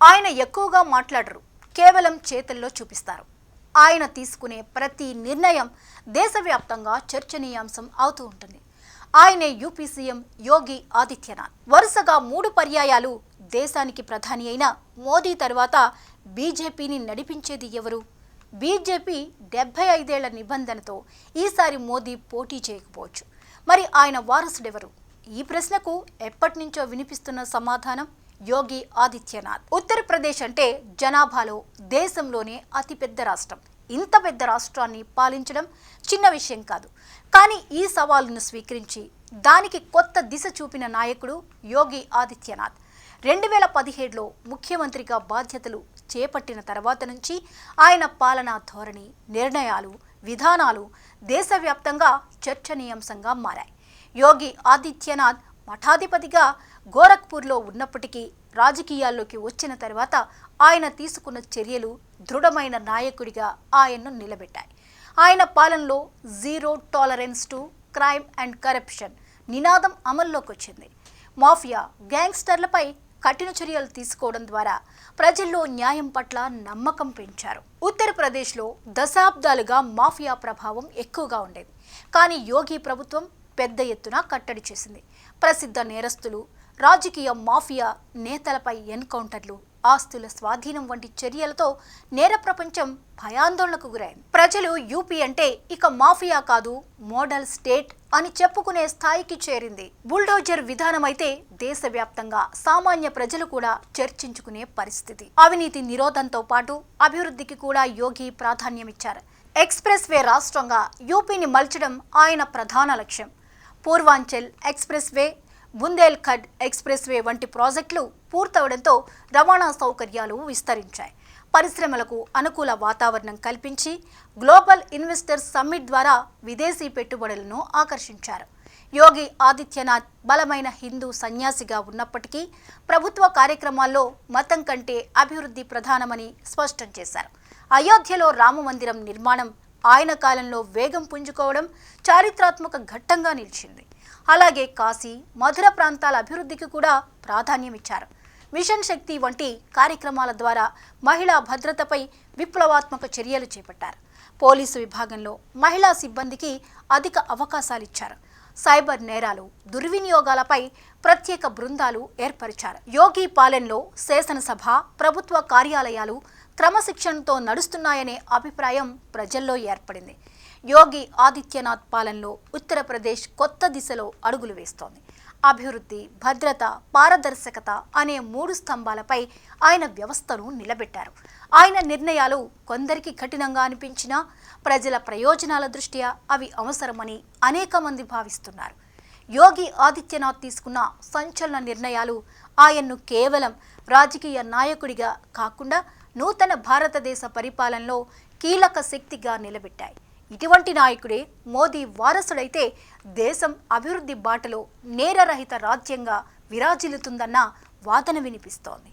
ఆయన ఎక్కువగా మాట్లాడరు, కేవలం చేతల్లో చూపిస్తారు. ఆయన తీసుకునే ప్రతి నిర్ణయం దేశవ్యాప్తంగా చర్చనీయాంశం అవుతూ ఉంటుంది. ఆయనే యూపీ సీఎం యోగి ఆదిత్యనాథ్. వరుసగా 3 పర్యాయాలు దేశానికి ప్రధాని అయిన మోదీ తర్వాత బీజేపీని నడిపించేది ఎవరు? బీజేపీ 75 ఏళ్ల నిబంధనతో ఈసారి మోదీ పోటీ చేయకపోవచ్చు. మరి ఆయన వారసుడెవరు? ఈ ప్రశ్నకు ఎప్పటినుంచో వినిపిస్తున్న సమాధానం యోగి ఆదిత్యనాథ్. ఉత్తరప్రదేశ్ అంటే జనాభాలో దేశంలోనే అతిపెద్ద రాష్ట్రం. ఇంత పెద్ద రాష్ట్రాన్ని పాలించడం చిన్న విషయం కాదు. కానీ ఈ సవాలును స్వీకరించి దానికి కొత్త దిశ చూపిన నాయకుడు యోగి ఆదిత్యనాథ్. 2017లో ముఖ్యమంత్రిగా బాధ్యతలు చేపట్టిన తర్వాత నుంచి ఆయన పాలనా ధోరణి, నిర్ణయాలు, విధానాలు దేశవ్యాప్తంగా చర్చనీయాంశంగా మారాయి. యోగి ఆదిత్యనాథ్ మఠాధిపతిగా గోరఖ్పూర్లో ఉన్నప్పటికీ రాజకీయాల్లోకి వచ్చిన తర్వాత ఆయన తీసుకున్న చర్యలు దృఢమైన నాయకుడిగా ఆయన్ను నిలబెట్టాయి. ఆయన పాలనలో zero tolerance to crime and corruption నినాదం అమల్లోకి వచ్చింది. మాఫియా, గ్యాంగ్స్టర్లపై కఠిన చర్యలు తీసుకోవడం ద్వారా ప్రజల్లో న్యాయం పట్ల నమ్మకం పెంచారు. ఉత్తరప్రదేశ్లో దశాబ్దాలుగా మాఫియా ప్రభావం ఎక్కువగా ఉండేది. కానీ యోగి ప్రభుత్వం పెద్ద ఎత్తున కట్టడి చేసింది. ప్రసిద్ధ నేరస్తులు, రాజకీయ మాఫియా నేతలపై ఎన్కౌంటర్లు, ఆస్తుల స్వాధీనం వంటి చర్యలతో నేర ప్రపంచం భయాందోళనకు గురైంది. ప్రజలు యూపీ అంటే ఇక మాఫియా కాదు, మోడల్ స్టేట్ అని చెప్పుకునే స్థాయికి చేరింది. బుల్డోజర్ విధానం అయితే దేశవ్యాప్తంగా సామాన్య ప్రజలు కూడా చర్చించుకునే పరిస్థితి. అవినీతి నిరోధంతో పాటు అభివృద్ధికి కూడా యోగి ప్రాధాన్యమిచ్చారు. ఎక్స్ప్రెస్ వే రాష్ట్రంగా యూపీని మలచడం ఆయన ప్రధాన లక్ష్యం. Purvanchal express way, Bundelkhand express way వంటి ప్రాజెక్టులు పూర్తవడంతో రవాణా సౌకర్యాలు విస్తరించాయి. పరిశ్రమలకు అనుకూల వాతావరణం కల్పించి గ్లోబల్ ఇన్వెస్టర్స్ సమ్మిట్ ద్వారా విదేశీ పెట్టుబడులను ఆకర్షించారు. యోగి ఆదిత్యనాథ్ బలమైన హిందూ సన్యాసిగా ఉన్నప్పటికీ ప్రభుత్వ కార్యక్రమాల్లో మతం కంటే అభివృద్ధి ప్రధానమని స్పష్టం చేశారు. అయోధ్యలో రామమందిరం నిర్మాణం ఆయన కాలంలో వేగం పుంజుకోవడం చారిత్రాత్మక ఘట్టంగా నిలిచింది. అలాగే కాశీ, మధుర ప్రాంతాల అభివృద్ధికి కూడా ప్రాధాన్యమిచ్చారు. మిషన్ శక్తి వంటి కార్యక్రమాల ద్వారా మహిళా భద్రతపై విప్లవాత్మక చర్యలు చేపట్టారు. పోలీసు విభాగంలో మహిళా సిబ్బందికి అధిక అవకాశాలిచ్చారు. సైబర్ నేరాలు, దుర్వినియోగాలపై ప్రత్యేక బృందాలు ఏర్పరిచారు. యోగి పాలనలో శాసనసభ, ప్రభుత్వ కార్యాలయాలు క్రమశిక్షణతో నడుస్తున్నాయనే అభిప్రాయం ప్రజల్లో ఏర్పడింది. యోగి ఆదిత్యనాథ్ పాలనలో ఉత్తరప్రదేశ్ కొత్త దిశలో అడుగులు వేస్తోంది. అభివృద్ధి, భద్రత, పారదర్శకత అనే 3 స్తంభాలపై ఆయన వ్యవస్థను నిలబెట్టారు. ఆయన నిర్ణయాలు కొందరికి కఠినంగా అనిపించినా ప్రజల ప్రయోజనాల దృష్ట్యా అవి అవసరమని అనేక మంది భావిస్తున్నారు. యోగి ఆదిత్యనాథ్ తీసుకున్న సంచలన నిర్ణయాలు ఆయన్ను కేవలం రాజకీయ నాయకుడిగా కాకుండా నూతన భారతదేశ పరిపాలనలో కీలక శక్తిగా నిలబెట్టాయి. ఇటువంటి నాయకుడే మోదీ వారసుడైతే దేశం అభివృద్ధి బాటలో నేరరహిత రాజ్యంగా విరాజిల్లుతుందన్న వాదన వినిపిస్తోంది.